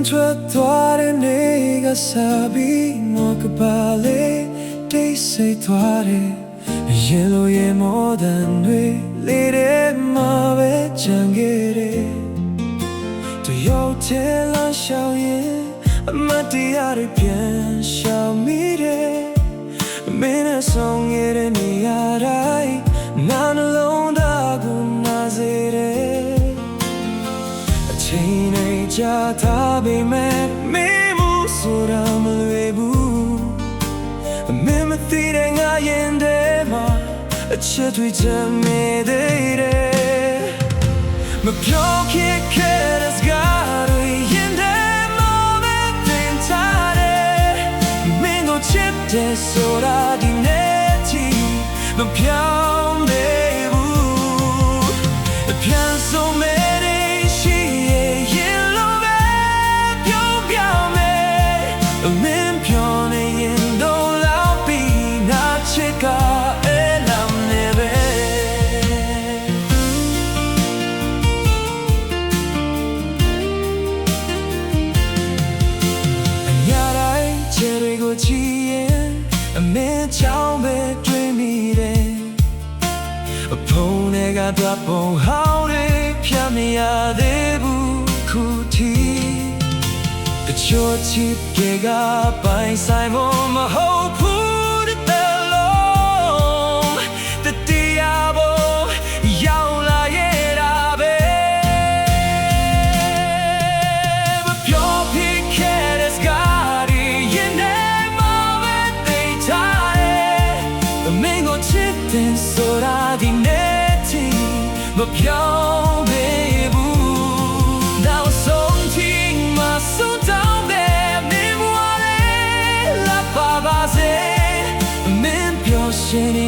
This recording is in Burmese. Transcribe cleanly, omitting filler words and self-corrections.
ထွက်သွားတဲ့နေ့ကစားပြီးငေါကပါလေတိတ်ဆိတ်သွားတယ်ရင်လိုရေမောတန်တွေလေးတဲ့မှာပဲကြံခဲ့တယ်တယောက်တည်းလမ်းလျှောက်ရင်အမတ်တရားတွေပြန်ရှောင်မိတယ်မင်းနဲ့ဆောင်ရတဲ့နေရာတိုင်းနာနှလုံးသားကိုနာစေတယ်အချိန်နဲ့ကြာထားပေမဲ့မင်းမှုဆိုတာမလွယ်ဘူးမင်းမသိတဲ့ငါရင်ထဲမှာအချက်တွေချမ်းမြေသေးတယ်မပြောခဲ့တဲ့စကားတွေရင်ထဲမှာပဲတင်ထားတယ်မင်းကိုချစ်တယ်ဆိုတာဒီနေ့ထိမပြောင်းသေးဘူးပြန်ဆုံးမဲ့ရှိရဲ့ရင်လိုပဲပြောင်းပြောင်းမယ်မင်းပြောနေရင်တော့လောက်ပြီးနာချစ်ကချီရင်အမေချောင်းပဲတွေ့မိတယ်အဖုံးတွေကသွားပုံဟောင်းတွေဖြတ်မရသေးဘူးခုထိတချို့ချစ်ကပိုင်ဆိုင်မဟုတ်ဘူးတဲ့လုံးတတရားပေါ်ရောက်လာရဲ့တာပဲမပြောဖြစ်ခဲ့တဲ့စကားဆိုတာဒီနေ့ထိမပြောင်းသေးဘူးနောက်ဆုံးထိမဆုံးတောင်းတဲ့မင်းမွားလေးလာပါပါစေမင်းပြောရှင်